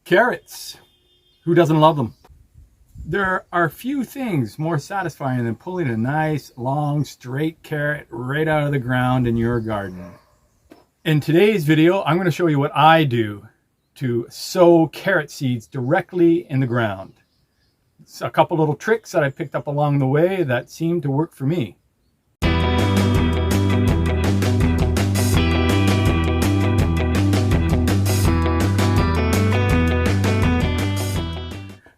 Carrots. Who doesn't love them? There are few things more satisfying than pulling a nice, long, straight carrot right out of the ground in your garden. In today's video, I'm going to show you what I do to sow carrot seeds directly in the ground. It's a couple little tricks that I picked up along the way that seem to work for me.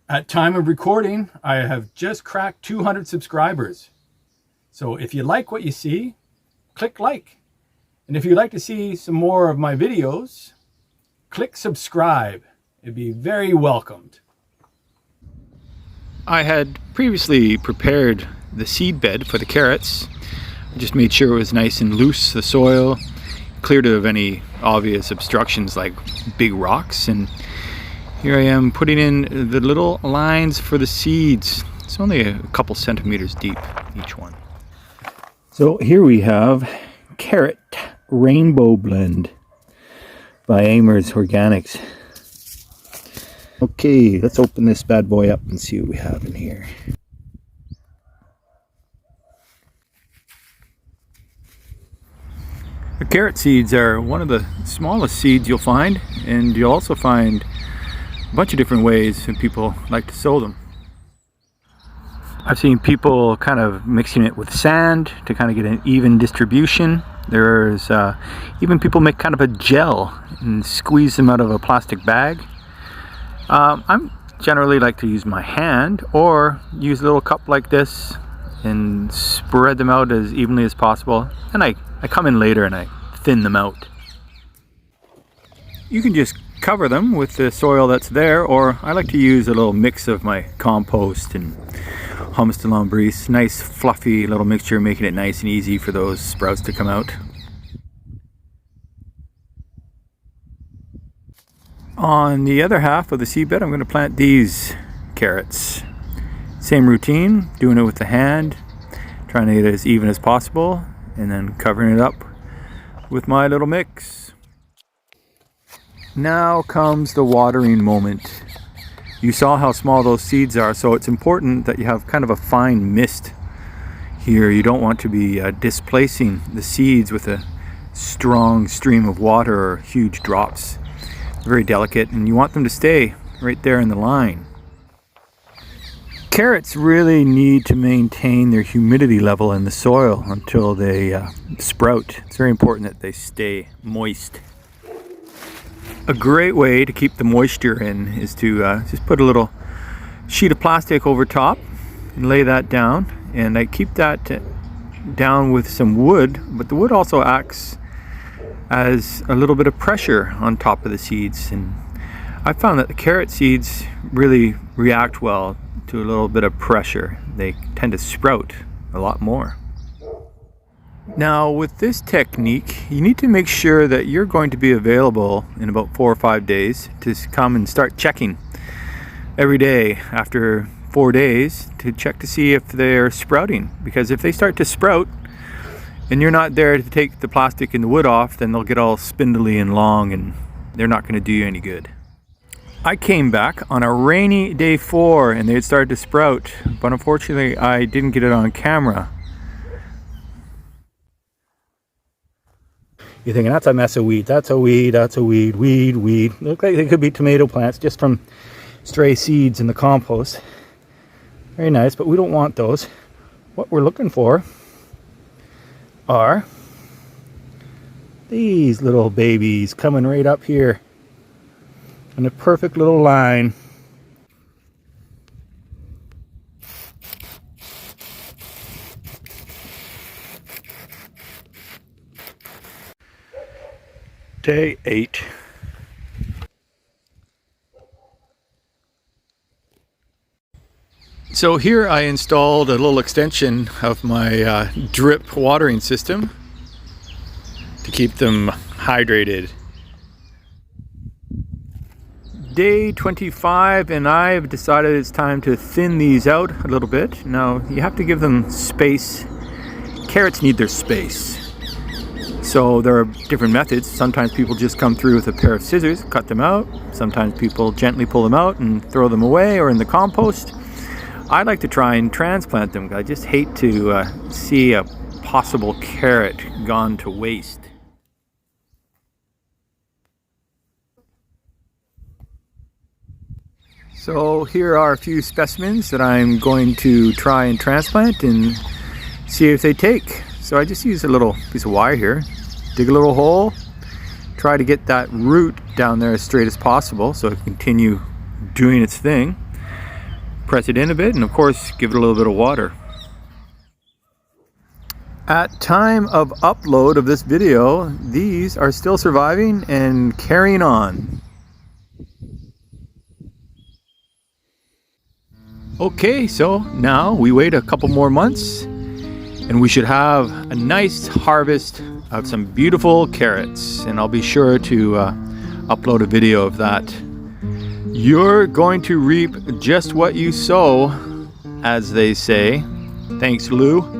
At time of recording, I have just cracked 200 subscribers. So if you like what you see, click like. And if you'd like to see some more of my videos, click subscribe. It'd be very welcomed. I had previously prepared the seed bed for the carrots. I just made sure it was nice and loose, the soil, cleared of any obvious obstructions like big rocks, and here I am putting in the little lines for the seeds. It's only a couple centimeters deep, each one. So here we have Carrot Rainbow Blend by Amers Organics. Okay, let's open this bad boy up and see what we have in here. The carrot seeds are one of the smallest seeds you'll find, and you'll also find a bunch of different ways that people like to sow them. I've seen people kind of mixing it with sand to kind of get an even distribution. There's even people make kind of a gel and squeeze them out of a plastic bag. I'm generally like to use my hand or use a little cup like this and spread them out as evenly as possible. And I come in later and I thin them out. You can just cover them with the soil that's there, or I like to use a little mix of my compost and humus de lombrice. Nice fluffy little mixture, making it nice and easy for those sprouts to come out. On the other half of the seed bed, I'm going to plant these carrots. Same routine, doing it with the hand, trying to get it as even as possible, and then covering it up with my little mix. Now comes the watering moment. You saw how small those seeds are, so it's important that you have kind of a fine mist here. You don't want to be displacing the seeds with a strong stream of water or huge drops. Very delicate, and you want them to stay right there in the line. Carrots really need to maintain their humidity level in the soil until they sprout. It's very important that they stay moist. A great way to keep the moisture in is to just put a little sheet of plastic over top and lay that down, and I keep that down with some wood, but the wood also acts as a little bit of pressure on top of the seeds, and I found that the carrot seeds really react well to a little bit of pressure. They tend to sprout a lot more. Now with this technique, you need to make sure that you're going to be available in about 4 or 5 days to come and start checking every day after 4 days to check to see if they're sprouting, because if they start to sprout and you're not there to take the plastic and the wood off, then they'll get all spindly and long and they're not going to do you any good. I came back on a rainy day 4 and they had started to sprout, but unfortunately I didn't get it on camera. You're thinking, that's a mess of weeds, that's a weed, that's a weed, weed. Look like they could be tomato plants just from stray seeds in the compost. Very nice, but we don't want those. What we're looking for are these little babies coming right up here in a perfect little line. Day 8. So here I installed a little extension of my drip watering system to keep them hydrated. Day 25, and I've decided it's time to thin these out a little bit. Now you have to give them space. Carrots need their space. So there are different methods. Sometimes people just come through with a pair of scissors, cut them out. Sometimes people gently pull them out and throw them away or in the compost. I like to try and transplant them. I just hate to see a possible carrot gone to waste. So here are a few specimens that I'm going to try and transplant and see if they take. So I just use a little piece of wire here, dig a little hole, try to get that root down there as straight as possible so it can continue doing its thing. Press it in a bit and of course give it a little bit of water. At time of upload of this video, these are still surviving and carrying on. Okay, so now we wait a couple more months and we should have a nice harvest of some beautiful carrots, and I'll be sure to upload a video of that. You're going to reap just what you sow, as they say. Thanks, Lou.